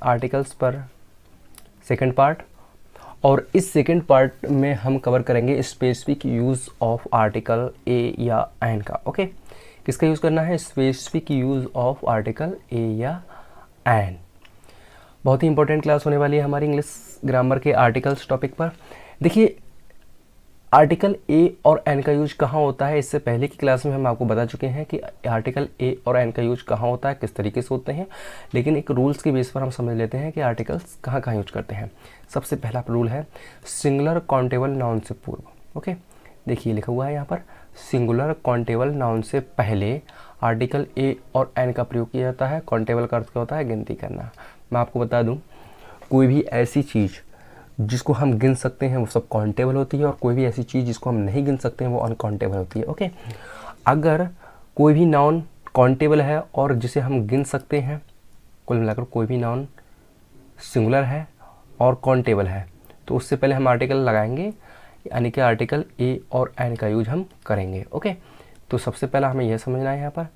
Articles पर second part, और इस सेकंड पार्ट में हम कवर करेंगे specific use of article a या एन का। ओके, किसका यूज़ करना है? Specific use of article a या एन। बहुत ही इंपॉर्टेंट क्लास होने वाली है हमारी इंग्लिश ग्रामर के आर्टिकल्स टॉपिक पर। देखिए, आर्टिकल ए और एन का यूज कहाँ होता है, इससे पहले की क्लास में हम आपको बता चुके हैं कि आर्टिकल ए और एन का यूज कहाँ होता है, किस तरीके से होते हैं, लेकिन एक रूल्स के बेस पर हम समझ लेते हैं कि आर्टिकल्स कहाँ कहाँ यूज करते हैं। सबसे पहला रूल है सिंगुलर काउंटेबल नाउन से पूर्व। ओके, देखिए लिखा हुआ है यहाँ पर, सिंगुलर काउंटेबल नाउन से पहले आर्टिकल ए और एन का प्रयोग किया जाता है। काउंटेबल का अर्थ क्या होता है? गिनती करना। मैं आपको बता दूँ, कोई भी ऐसी चीज़ जिसको हम गिन सकते हैं वो सब काउंटेबल होती है, और कोई भी ऐसी चीज़ जिसको हम नहीं गिन सकते हैं वो अनकाउंटेबल होती है। ओके, अगर कोई भी नाउन काउंटेबल है और जिसे हम गिन सकते हैं, कुल मिलाकर कोई भी नाउन सिंगुलर है और काउंटेबल है, तो उससे पहले हम आर्टिकल लगाएंगे, यानी कि आर्टिकल ए और एन का यूज हम करेंगे। ओके, तो सबसे पहला हमें यह समझना है यहाँ पर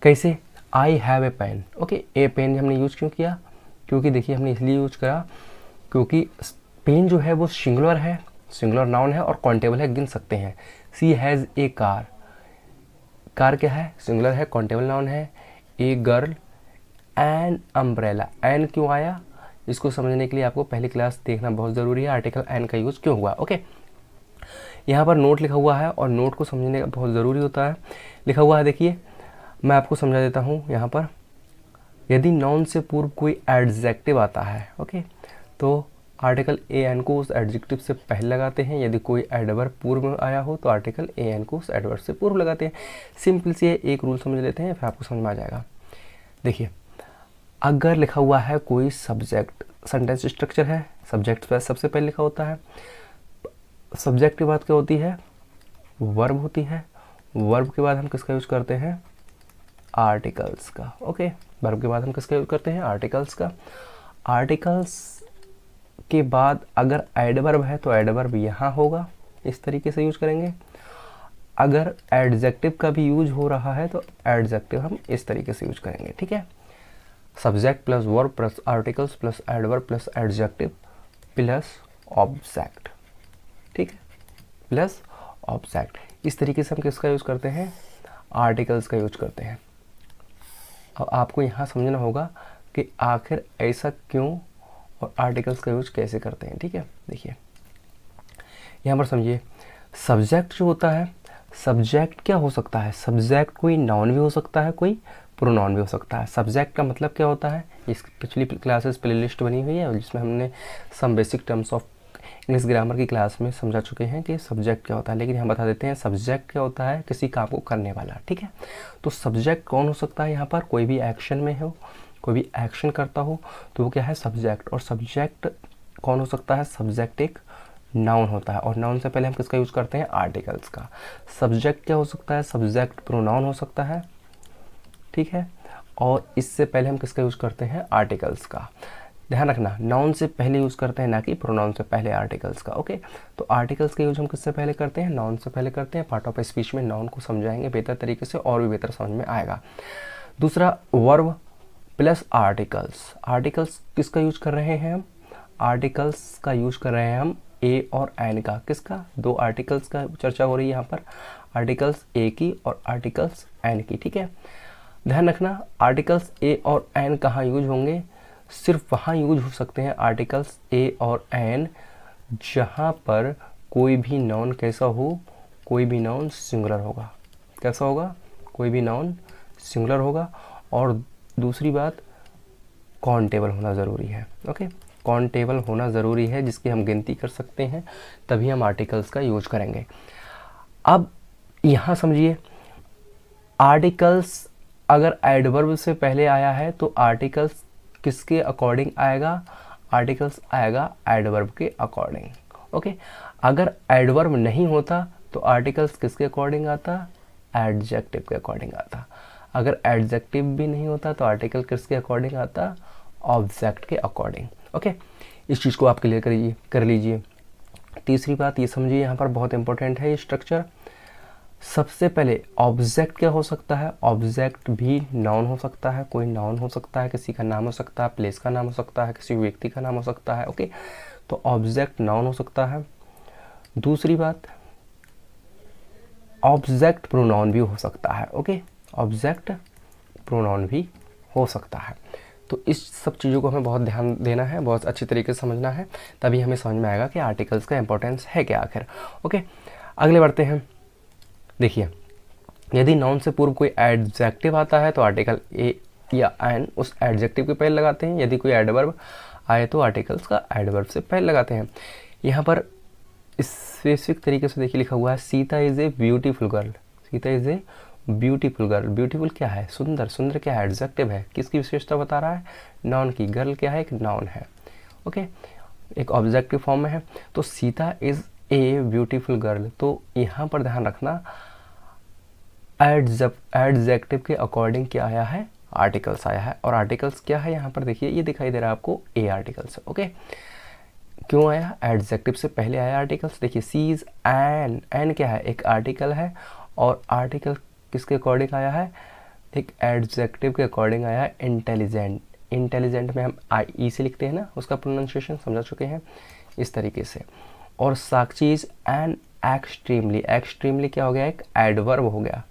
कैसे। I have a pen. Okay, a pen हमने यूज क्यों किया? क्योंकि देखिए हमने इसलिए यूज करा क्योंकि पेन जो है वो सिंगुलर है, सिंगुलर नाउन है और काउंटेबल है, गिन सकते हैं। She has a car. Car क्या है? सिंगुलर है, काउंटेबल नाउन है। A girl, an umbrella. An क्यों आया, इसको समझने के लिए आपको पहली क्लास देखना बहुत ज़रूरी है, आर्टिकल एन का यूज़ क्यों हुआ। ओके, यहाँ पर नोट लिखा हुआ है और नोट को समझने का बहुत ज़रूरी होता है। लिखा हुआ है, देखिए मैं आपको समझा देता हूँ यहाँ पर। यदि नाउन से पूर्व कोई एडजेक्टिव आता है, ओके, तो आर्टिकल ए एन को उस एडजेक्टिव से पहले लगाते हैं। यदि कोई एडवर्ब पूर्व में आया हो तो आर्टिकल ए एन को उस एडवर्ब से पूर्व लगाते हैं। सिंपल से एक रूल समझ लेते हैं, फिर आपको समझ में आ जाएगा। देखिए, अगर लिखा हुआ है कोई सब्जेक्ट, सेंटेंस स्ट्रक्चर है, सब्जेक्ट पर सबसे पहले लिखा होता है। सब्जेक्ट के बाद क्या होती है? वर्ब होती है। वर्ब के बाद हम किसका यूज करते हैं? आर्टिकल्स का। ओके, वर्ब के बाद हम किसका यूज करते हैं? आर्टिकल्स का। आर्टिकल्स के बाद अगर एडवर्ब है तो एडवर्ब यहाँ होगा, इस तरीके से यूज करेंगे। अगर एडजेक्टिव का भी यूज हो रहा है तो एडजेक्टिव हम इस तरीके से यूज करेंगे। ठीक है, subject plus verb plus articles plus adverb plus adjective plus object. ठीक है, प्लस ऑब्जेक्ट। इस तरीके से हम किसका यूज करते हैं? आर्टिकल्स का यूज करते हैं। अब आपको यहाँ समझना होगा कि आखिर ऐसा क्यों और आर्टिकल्स का यूज कैसे करते हैं। ठीक है, देखिए यहाँ पर समझिए, सब्जेक्ट जो होता है, सब्जेक्ट क्या हो सकता है? सब्जेक्ट कोई नाउन भी हो सकता है, कोई प्रोनाउन भी हो सकता है। सब्जेक्ट का मतलब क्या होता है? इस पिछली क्लासेस प्लेलिस्ट बनी हुई है जिसमें हमने some basic terms of English grammar की क्लास में समझा चुके हैं कि सब्जेक्ट क्या होता है, लेकिन हम बता देते हैं सब्जेक्ट क्या होता है? किसी काम को करने वाला। ठीक है, तो सब्जेक्ट कौन हो सकता है? यहाँ पर कोई भी एक्शन में हो, कोई भी एक्शन करता हो तो वो क्या है? सब्जेक्ट। और सब्जेक्ट कौन हो सकता है? सब्जेक्ट एक नाउन होता है, और नाउन से पहले हम किसका यूज करते हैं? आर्टिकल्स का। सब्जेक्ट क्या हो सकता है? सब्जेक्ट प्रोनाउन हो सकता है। ठीक है, और इससे पहले हम किसका यूज करते हैं? आर्टिकल्स का। ध्यान रखना, नाउन से पहले यूज करते हैं, ना कि प्रोनाउन से पहले आर्टिकल्स का। ओके, तो आर्टिकल्स का यूज हम किससे पहले करते हैं? नाउन से पहले करते हैं। पार्ट ऑफ स्पीच में नाउन को समझाएंगे बेहतर तरीके से और भी बेहतर समझ में आएगा। दूसरा, वर्ब प्लस आर्टिकल्स। आर्टिकल्स किसका यूज कर रहे हैं हम? आर्टिकल्स का यूज कर रहे हैं हम ए और एन का। किसका? दो आर्टिकल्स का चर्चा हो रही है यहाँ पर, आर्टिकल्स ए की और आर्टिकल्स एन की। ठीक है, ध्यान रखना, आर्टिकल्स ए और एन कहाँ यूज होंगे? सिर्फ वहाँ यूज हो सकते हैं आर्टिकल्स ए और एन जहाँ पर कोई भी नाउन कैसा हो? कोई भी नाउन सिंगुलर होगा। कैसा होगा? कोई भी नाउन सिंगुलर होगा। और दूसरी बात, काउंटेबल होना ज़रूरी है। ओके, काउंटेबल होना ज़रूरी है, जिसकी हम गिनती कर सकते हैं, तभी हम आर्टिकल्स का यूज करेंगे। अब यहाँ समझिए, आर्टिकल्स अगर एडवर्ब से पहले आया है तो आर्टिकल्स किसके अकॉर्डिंग आएगा? आर्टिकल्स आएगा एडवर्ब के अकॉर्डिंग। ओके, अगर एडवर्ब नहीं होता तो आर्टिकल्स किसके अकॉर्डिंग आता? एडजेक्टिव के अकॉर्डिंग आता। अगर एडजेक्टिव भी नहीं होता तो आर्टिकल किसके अकॉर्डिंग आता? ऑब्जेक्ट के अकॉर्डिंग। ओके, इस चीज़ को आप क्लियर कर लीजिए। तीसरी बात ये समझिए, यहाँ पर बहुत इंपॉर्टेंट है ये स्ट्रक्चर। सबसे पहले ऑब्जेक्ट क्या हो सकता है, ऑब्जेक्ट भी नाउन हो सकता है, कोई नाउन हो सकता है, किसी का नाम हो सकता है, प्लेस का नाम हो सकता है, किसी व्यक्ति का नाम हो सकता है। ओके, तो ऑब्जेक्ट नाउन हो सकता है। दूसरी बात, ऑब्जेक्ट प्रोनाउन भी हो सकता है। ओके, ऑब्जेक्ट प्रोनाउन भी हो सकता है। तो इस सब चीज़ों को हमें बहुत ध्यान देना है, बहुत अच्छी तरीके से समझना है, तभी हमें समझ में आएगा कि आर्टिकल्स का इंपॉर्टेंस है क्या आखिर। ओके, अगले बढ़ते हैं। देखिए, यदि नाउन से पूर्व कोई एडजेक्टिव आता है तो आर्टिकल ए या एन उस एडजेक्टिव के पहले लगाते हैं। यदि कोई एडवर्ब आए तो आर्टिकल्स का एडवर्ब से पहले लगाते हैं। यहाँ पर स्पेसिफिक तरीके से देखिए लिखा हुआ है, Sita is a beautiful girl. Sita is a beautiful girl. Beautiful क्या है, सुंदर। सुंदर क्या है, एडजेक्टिव है, किसकी विशेषता बता रहा है, नाउन की। गर्ल क्या है, एक नाउन है। ओके, एक ऑब्जेक्टिव फॉर्म में है। तो Sita is a beautiful girl, तो यहाँ पर ध्यान रखना एडजेक्टिव के अकॉर्डिंग क्या आया है, आर्टिकल्स आया है। और आर्टिकल्स क्या है, यहाँ पर देखिए ये दिखाई दे रहा है आपको, ए आर्टिकल्स। ओके, क्यों आया, एडजेक्टिव से पहले आया आर्टिकल्स। देखिए सी इज एन, एन क्या है, एक आर्टिकल है, और आर्टिकल किसके अकॉर्डिंग आया है, एक एडजेक्टिव के अकॉर्डिंग आया है, इंटेलिजेंट। इंटेलिजेंट में हम आई ई से लिखते हैं ना, उसका प्रोनाउंसिएशन समझा चुके हैं इस तरीके से। और साक्षी इज एन एक्सट्रीमली। एक्सट्रीमली क्या हो गया, एक एडवर्ब हो गया,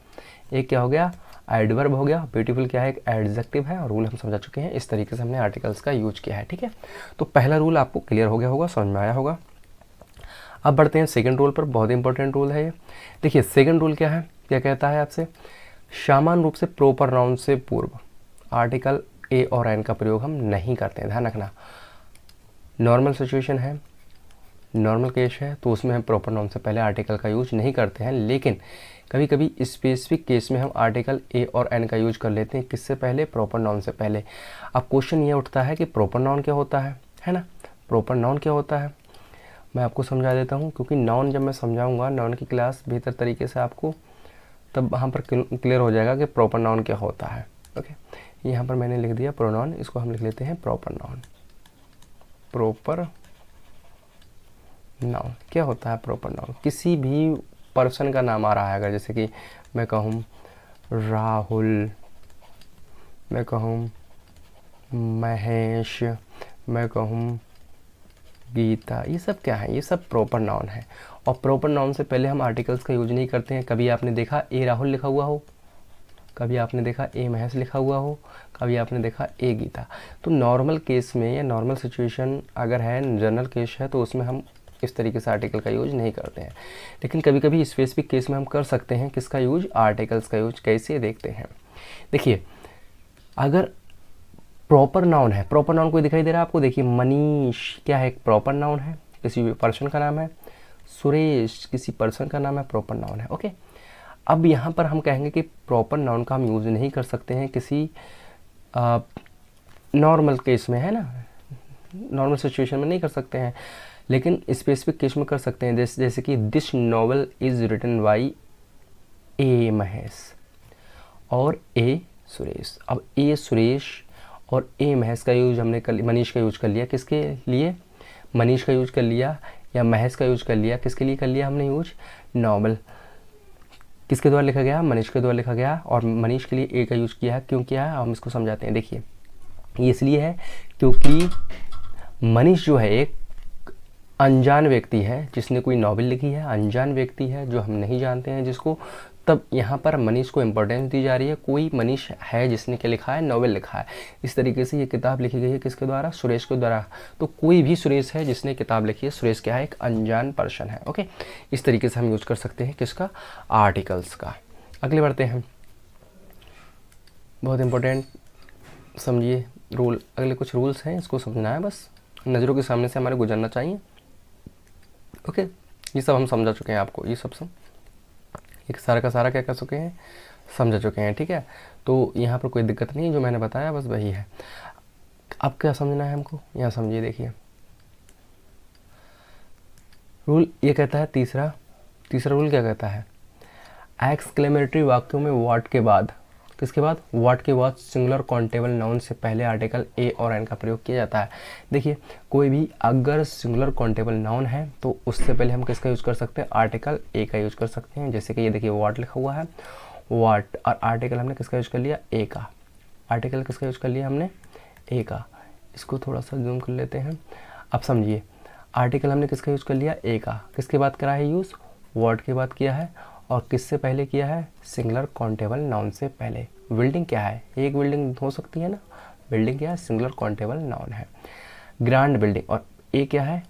एक क्या हो गया, एडवर्ब हो गया। ब्यूटीफुल क्या है, एक एडजेक्टिव है, और रूल हम समझा चुके हैं। इस तरीके से हमने आर्टिकल्स का यूज किया है। ठीक है, तो पहला रूल आपको क्लियर हो गया होगा, समझ में आया होगा। अब बढ़ते हैं सेकंड रूल पर, बहुत इंपॉर्टेंट रूल है ये। देखिए सेकंड रूल क्या है, क्या कहता है आपसे, समान रूप से प्रोपर नाउन से पूर्व आर्टिकल ए और एन का प्रयोग हम नहीं करते हैं। ध्यान रखना, नॉर्मल सिचुएशन है, नॉर्मल केस है, तो उसमें हम प्रॉपर नाउन से पहले आर्टिकल का यूज नहीं करते हैं। लेकिन कभी कभी स्पेसिफिक केस में हम आर्टिकल ए और एन का यूज कर लेते हैं, किससे पहले, प्रॉपर नाउन से पहले। अब क्वेश्चन ये उठता है कि प्रॉपर नाउन क्या होता है ना, प्रॉपर नाउन क्या होता है, मैं आपको समझा देता हूँ, क्योंकि नाउन जब मैं समझाऊंगा, नाउन की क्लास बेहतर तरीके से आपको तब वहाँ पर क्लियर हो जाएगा कि प्रॉपर नाउन क्या होता है। ओके, यहाँ पर मैंने लिख दिया प्रोनाउन, इसको हम लिख लेते हैं प्रॉपर नाउन। प्रॉपर नाउन क्या होता है, प्रॉपर नाउन किसी भी पर्सन का नाम आ रहा है, अगर जैसे कि मैं कहूँ राहुल, मैं कहूँ महेश, मैं कहूँ गीता, ये सब क्या है, ये सब प्रॉपर नाउन है। और प्रॉपर नाउन से पहले हम आर्टिकल्स का यूज नहीं करते हैं। कभी आपने देखा ए राहुल लिखा हुआ हो, कभी आपने देखा ए महेश लिखा हुआ हो, कभी आपने देखा ए गीता। तो नॉर्मल केस में या नॉर्मल सिचुएशन अगर है, जनरल केस है, तो उसमें हम इस तरीके से आर्टिकल का यूज नहीं करते हैं। लेकिन कभी कभी स्पेसिफिक केस में हम कर सकते हैं, किसका यूज, आर्टिकल्स का यूज। कैसे, देखते हैं। देखिए अगर प्रॉपर नाउन है, प्रॉपर नाउन कोई दिखाई दे रहा है आपको, देखिए मनीष क्या है, एक प्रॉपर नाउन है, किसी पर्सन का नाम है। सुरेश किसी पर्सन का नाम है, प्रॉपर नाउन है। ओके, अब यहाँ पर हम कहेंगे कि प्रॉपर नाउन का हम यूज़ नहीं कर सकते हैं किसी नॉर्मल केस में, है ना, नॉर्मल सिचुएशन में नहीं कर सकते हैं, लेकिन स्पेसिफिक केस में कर सकते हैं। जैसे कि this novel is written by a Mahesh और ए सुरेश। अब ए सुरेश और ए महेश का यूज हमने कर, मनीष का यूज कर लिया, किसके लिए, मनीष का यूज कर लिया, या महेश का यूज कर लिया, किसके लिए कर लिया हमने यूज, नॉवल किसके द्वारा लिखा गया, मनीष के द्वारा लिखा गया, और मनीष के लिए ए का यूज किया है। क्यों किया है, हम इसको समझाते हैं। देखिए ये इसलिए है क्योंकि मनीष जो है एक अनजान व्यक्ति है, जिसने कोई नॉवेल लिखी है, अनजान व्यक्ति है जो हम नहीं जानते हैं जिसको, तब यहाँ पर मनीष को इम्पोर्टेंस दी जा रही है। कोई मनीष है जिसने क्या लिखा है, नॉवेल लिखा है। इस तरीके से ये किताब लिखी गई है किसके द्वारा, सुरेश के द्वारा। तो कोई भी सुरेश है जिसने किताब लिखी है, सुरेश क्या है, एक अनजान पर्सन है। ओके, इस तरीके से हम यूज कर सकते हैं किसका, आर्टिकल्स का। अगले बढ़ते हैं, बहुत इंपॉर्टेंट समझिए रूल, अगले कुछ रूल्स हैं, इसको समझना है, बस नज़रों के सामने से हमारे गुजरना चाहिए। ओके, ये सब हम समझा चुके हैं, आपको ये सब एक सारा का सारा क्या कर चुके हैं, समझा चुके हैं। ठीक है, तो यहाँ पर कोई दिक्कत नहीं है, जो मैंने बताया बस वही है। अब क्या समझना है हमको, यहाँ समझिए। देखिए रूल ये कहता है, तीसरा रूल क्या कहता है, एक्सक्लेमेटरी वाक्यों में व्हाट के बाद किसके बाद, व्हाट के बाद सिंगुलर काउंटेबल नाउन से पहले आर्टिकल ए और एन का प्रयोग किया जाता है। देखिए कोई भी अगर सिंगुलर काउंटेबल नाउन है तो उससे पहले हम किसका यूज़ कर सकते हैं, आर्टिकल ए का यूज़ कर सकते हैं। जैसे कि ये देखिए व्हाट लिखा हुआ है, व्हाट, और आर्टिकल हमने किसका यूज़ कर लिया, ए का। आर्टिकल किसका यूज़ कर लिया हमने, ए का। इसको थोड़ा सा जूम कर लेते हैं। अब समझिए, आर्टिकल हमने किसका यूज़ कर लिया, ए का। किसके बाद करा है यूज़, वर्ड के बाद किया है, और किससे पहले किया है, सिंगुलर काउंटेबल नाउन से पहले। बिल्डिंग क्या है, एक बिल्डिंग हो सकती है ना, बिल्डिंग क्या है, सिंगुलर काउंटेबल नाउन है। ग्रैंड बिल्डिंग, और ए क्या है,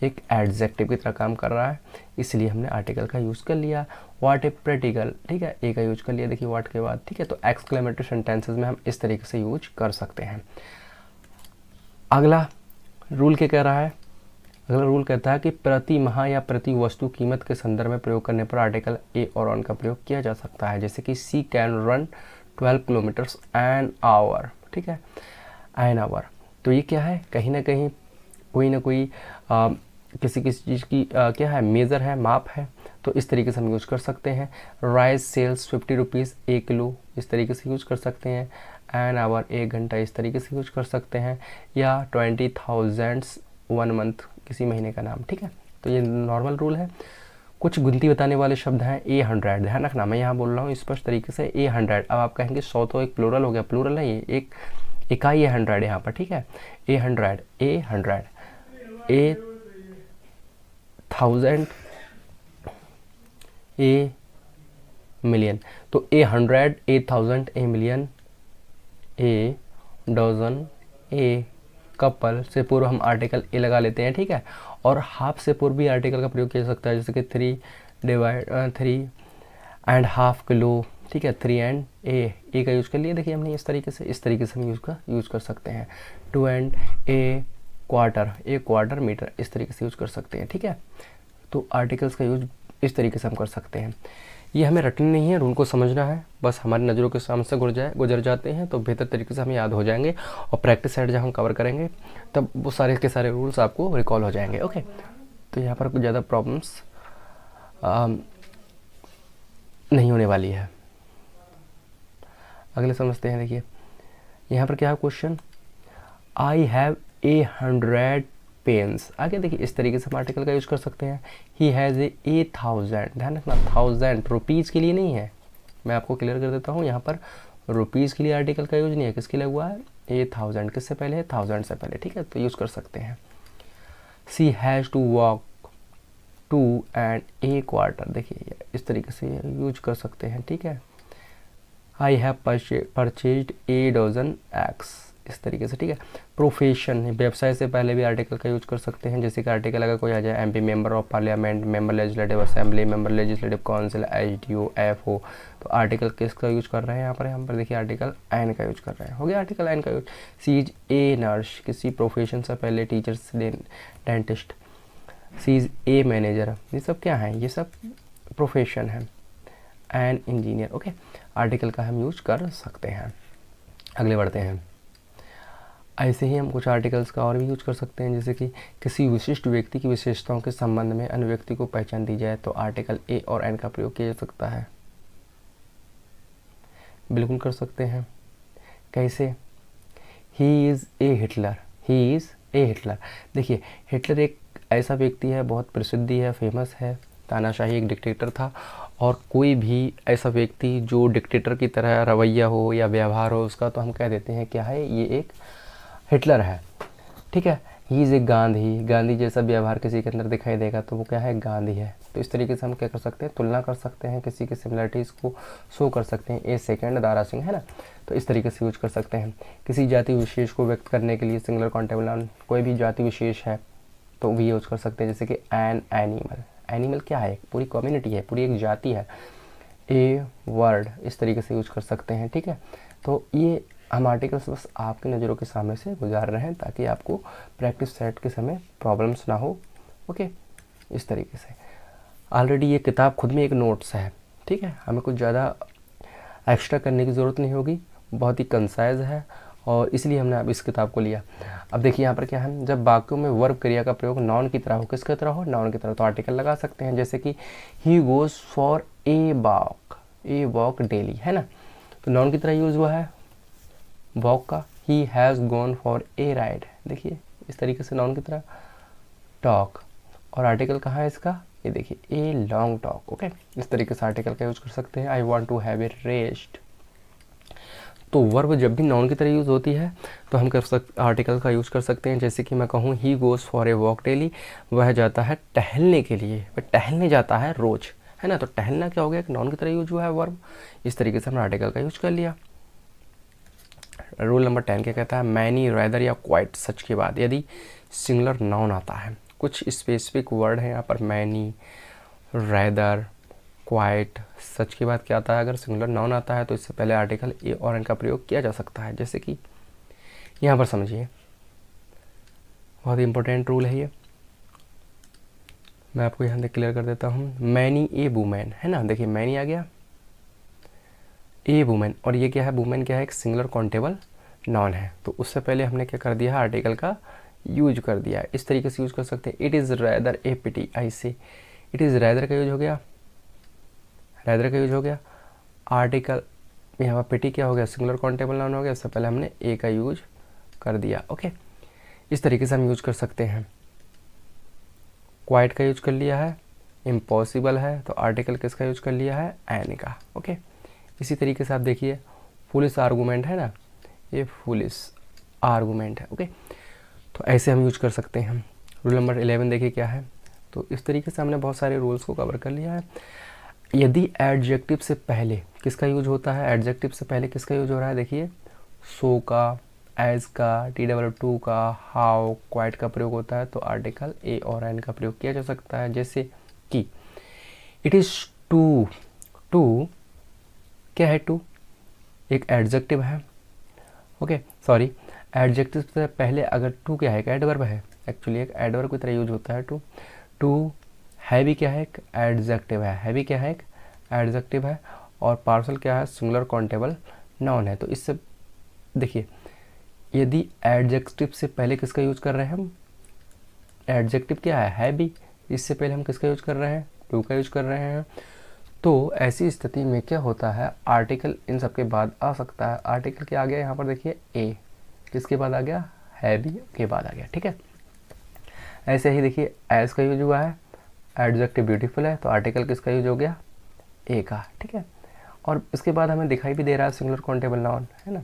एक एडजेक्टिव की तरह काम कर रहा है, इसलिए हमने आर्टिकल का यूज़ कर लिया। व्हाट ए प्रैक्टिकल, ठीक है, ए का यूज कर लिया, देखिए व्हाट के बाद, ठीक है। तो एक्सक्लेमेटरी सेंटेंसेस में हम इस तरीके से यूज कर सकते हैं। अगला रूल क्या कह रहा है, अगला रूल कहता है कि प्रति माह या प्रति वस्तु कीमत के संदर्भ में प्रयोग करने पर आर्टिकल ए और ऑन का प्रयोग किया जा सकता है। जैसे कि she can run 12 kilometres an hour, ठीक है, एन आवर। तो ये क्या है, कहीं ना कहीं कोई ना कोई किसी किसी चीज़ की क्या है, मेज़र है, माप है, तो इस तरीके से हम यूज़ कर सकते हैं। राइस सेल्स 50 रुपीज़ 1 किलो, इस तरीके से यूज़ कर सकते हैं। एन आवर 1 घंटा, इस तरीके से यूज कर सकते हैं। या 20,000 1 मंथ, किसी महीने का नाम, ठीक है। तो ये नॉर्मल रूल है। कुछ गिनती बताने वाले शब्द हैं, A100, ध्यान रखना मैं यहाँ बोल रहा हूँ स्पष्ट तरीके से, A100। अब आप कहेंगे 100 तो एक प्लूरल हो गया, प्लूरल है ये, एक इकाई है 100 यहाँ पर, ठीक है। A100, A100, A1000, A million. तो A100, A1000, A million, A dozen, A couple से पूर्व हम आर्टिकल ए लगा लेते हैं, ठीक है। और हाफ से पूर्व भी आर्टिकल का प्रयोग किया जा सकता है, जैसे कि 3.5 किलो, ठीक है। 3 एंड ए का यूज़ कर लिया, देखिए हमने इस तरीके से हम यूज़ कर सकते हैं। 2 एंड ए क्वार्टर मीटर, इस तरीके से यूज़ कर सकते हैं, ठीक है। तो आर्टिकल्स का यूज़ इस तरीके से हम कर सकते हैं। ये हमें रटना नहीं है, रूल को समझना है, बस हमारी नज़रों के सामने से गुजर जाते हैं तो बेहतर तरीके से हमें याद हो जाएंगे, और प्रैक्टिस साइड जब हम कवर करेंगे तब वो सारे के सारे रूल्स आपको रिकॉल हो जाएंगे, ओके। तो यहाँ पर कुछ ज़्यादा प्रॉब्लम्स नहीं होने वाली है। अगले समझते हैं, देखिए यहाँ पर क्या है क्वेश्चन, आई हैव 100 पेन्स। आगे देखिए इस तरीके से हम आर्टिकल का यूज़ कर सकते हैं। ही हैज़ 1000, ध्यान रखना 1000 रुपीज़ के लिए नहीं है, मैं आपको क्लियर कर देता हूँ, यहाँ पर रुपीज़ के लिए आर्टिकल का यूज़ नहीं है, किसके लिए हुआ है, 1000, किससे पहले है, 1000 से पहले, ठीक है। तो यूज़ कर सकते हैं। She has to walk 2 and a quarter, देखिए इस तरीके से यूज कर सकते हैं, ठीक है। I have purchased a dozen eggs, इस तरीके से, ठीक है। प्रोफेशन, व्यवसाय से पहले भी आर्टिकल का यूज कर सकते हैं, जैसे कि आर्टिकल अगर कोई आ जाए, MP member of parliament, member legislative assembly, member legislative council, HDO, FO, तो आर्टिकल किसका यूज कर रहे हैं यहाँ पर देखिए आर्टिकल एन का यूज कर रहे हैं, हो गया आर्टिकल एन का use. She is a nurse, किसी प्रोफेशन से पहले, teachers, dentist. She is a manager, ये सब क्या है, ये सब प्रोफेशन है। An engineer, okay. आर्टिकल का हम यूज कर सकते हैं। अगले बढ़ते हैं। ऐसे ही हम कुछ आर्टिकल्स का और भी यूज कर सकते हैं, जैसे कि किसी विशिष्ट व्यक्ति की विशेषताओं के संबंध में अन्य व्यक्ति को पहचान दी जाए तो आर्टिकल ए और एन का प्रयोग किया जा सकता है। बिल्कुल कर सकते हैं। कैसे, he is a Hitler, he is a Hitler. देखिए हिटलर एक ऐसा व्यक्ति है, बहुत प्रसिद्धि है, फेमस है, तानाशाही एक डिक्टेटर था, और कोई भी ऐसा व्यक्ति जो डिक्टेटर की तरह रवैया हो या व्यवहार हो उसका, तो हम कह देते हैं क्या है, ये एक हिटलर है, ठीक है। He is a Gandhi, Gandhi जैसा व्यवहार किसी के अंदर दिखाई देगा तो वो क्या है, गांधी है। तो इस तरीके से हम क्या कर सकते हैं, तुलना कर सकते हैं, किसी की सिमिलरिटीज़ को शो कर सकते हैं। ए सेकंड दारा सिंह, है ना, तो इस तरीके से यूज कर सकते हैं। किसी जाति विशेष को व्यक्त करने के लिए सिंगुलर काउंटेबल नाउन, कोई भी जाति विशेष है तो भी यूज कर सकते हैं, जैसे कि एन एनिमल। एनिमल क्या है, पूरी कम्युनिटी है, पूरी एक जाति है। ए वर्ड, इस तरीके से यूज कर सकते हैं, ठीक है। तो ये हम आर्टिकल्स बस आपकी नज़रों के सामने से गुजार रहे हैं ताकि आपको प्रैक्टिस सेट के समय प्रॉब्लम्स ना हो, ओके। इस तरीके से ऑलरेडी ये किताब खुद में एक नोट्स है, ठीक है, हमें कुछ ज़्यादा एक्स्ट्रा करने की ज़रूरत नहीं होगी, बहुत ही कंसाइज है, और इसलिए हमने अब इस किताब को लिया। अब देखिए यहाँ पर क्या है, जब वाक्यों में वर्ब क्रिया का प्रयोग नाउन की तरह हो, किसकी तरह हो, नाउन की तरह, तो आर्टिकल लगा सकते हैं, जैसे कि he goes for a walk daily, है ना। तो नाउन की तरह यूज़ हुआ है वॉक का, he has gone for a ride, देखिए इस तरीके से नाउन की तरह। टॉक, और आर्टिकल कहाँ है इसका, ये देखिए ए लॉन्ग टॉक, ओके। इस तरीके से आर्टिकल का यूज़ कर सकते हैं। I want to have a rest. तो वर्ब जब भी नाउन की तरह यूज़ होती है तो हम आर्टिकल का यूज़ कर सकते हैं। जैसे कि मैं कहूँ he goes for a walk daily, वह जाता है टहलने के लिए, वह टहलने जाता है रोज़, है ना। तो टहलना क्या हो गया, एक नाउन की तरह यूज हुआ है वर्ब। इस तरीके से हमने आर्टिकल का यूज कर लिया। रूल नंबर 10 क्या कहता है, मैनी, रैदर या क्वाइट सच के बाद यदि सिंगुलर नाउन आता है, कुछ स्पेसिफिक वर्ड है यहाँ पर, मैनी, रैदर, क्वाइट, सच के बाद क्या आता है, अगर सिंगुलर नाउन आता है तो इससे पहले आर्टिकल ए और एन का प्रयोग किया जा सकता है। जैसे कि यहाँ पर समझिए, बहुत ही इंपॉर्टेंट रूल है ये, मैं आपको यहाँ से क्लियर कर देता हूँ। मैनी ए वुमेन, है ना, देखिए मैनी आ गया, ए वुमेन, और ये क्या है, वुमेन क्या है, एक सिंगुलर काउंटेबल नाउन है, तो उससे पहले हमने क्या कर दिया है, आर्टिकल का यूज कर दिया है। इस तरीके से यूज कर सकते हैं। इट इज़ रैदर ए पिटी, आई से, इट इज़ रैदर का यूज हो गया, रैदर का यूज हो गया। आर्टिकल यहाँ पर पिटी क्या हो गया, सिंगुलर काउंटेबल नाउन हो गया, उससे पहले हमने ए का यूज कर दिया, ओके। इस तरीके से हम यूज कर सकते हैं। क्वाइट का यूज कर लिया है, इम्पॉसिबल है तो आर्टिकल किसका यूज कर लिया है, एन का, ओके। इसी तरीके से आप देखिए, फुलिश आर्गूमेंट है ना, ये फुलिश आर्गूमेंट है, ओके। तो ऐसे हम यूज कर सकते हैं। रूल नंबर 11 देखिए क्या है। तो इस तरीके से हमने बहुत सारे रूल्स को कवर कर लिया है। यदि एडजेक्टिव से पहले किसका यूज होता है, एडजेक्टिव से पहले किसका यूज हो रहा है, देखिए सो का, एज का, TW2 का, हाउ, क्वाइट का प्रयोग होता है, तो आर्टिकल ए और एन का प्रयोग किया जा सकता है। जैसे कि इट इज़ टू, टू क्या है, टू एक एडजेक्टिव है, ओके सॉरी, एडजेक्टिव से पहले अगर टू क्या है, एक एडवर्ब है, एक्चुअली एक एडवर्ब की तरह यूज होता है टू। टू है भी क्या है, एक एडजेक्टिव है, भी क्या है, एक एडजेक्टिव है, और पार्सल क्या है, सिंगुलर काउंटेबल नाउन है। तो इससे देखिए, यदि एडजेक्टिव से पहले किसका यूज कर रहे हैं हम, एडजेक्टिव क्या है भी, इससे पहले हम किसका यूज कर रहे हैं, टू का यूज कर रहे हैं, तो ऐसी स्थिति में क्या होता है, आर्टिकल इन सब के बाद आ सकता है। आर्टिकल क्या आ गया यहाँ पर देखिए, ए किसके बाद आ गया, है भी के बाद आ गया, ठीक है। ऐसे ही देखिए, एज का यूज हुआ है, एडजेक्टिव ब्यूटीफुल है, तो आर्टिकल किसका यूज हो गया, ए का, ठीक है। और इसके बाद हमें दिखाई भी दे रहा है सिंगुलर काउंटेबल नाउन, है ना,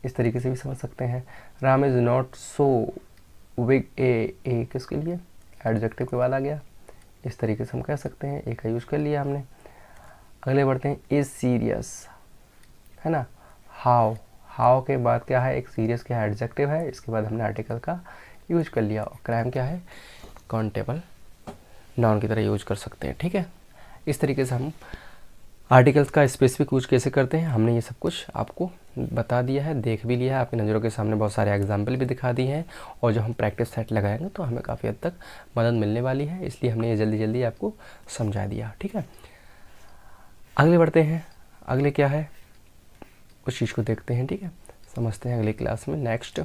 इस तरीके से भी समझ सकते हैं। Ram is not so big, a किसके लिए, एडजेक्टिव के बाद आ गया, इस तरीके से हम कह सकते हैं, ए का यूज कर लिया हमने। अगले बढ़ते हैं, इज सीरियस, है ना, हाउ, हाउ के बाद क्या है, एक सीरियस क्या है, एडजेक्टिव है, इसके बाद हमने आर्टिकल का यूज कर लिया। और क्राइम क्या है, काउंटेबल नाउन की तरह यूज कर सकते हैं, ठीक है। इस तरीके से हम आर्टिकल्स का स्पेसिफिक यूज कैसे करते हैं, हमने ये सब कुछ आपको बता दिया है, देख भी लिया है, आपकी नज़रों के सामने बहुत सारे एग्जाम्पल भी दिखा दिए हैं, और जब हम प्रैक्टिस सेट लगाएंगे तो हमें काफ़ी हद तक मदद मिलने वाली है, इसलिए हमने ये जल्दी जल्दी आपको समझा दिया, ठीक है। अगले बढ़ते हैं, अगले क्या है उस चीज़ को देखते हैं, ठीक है, समझते हैं अगली क्लास में। नेक्स्ट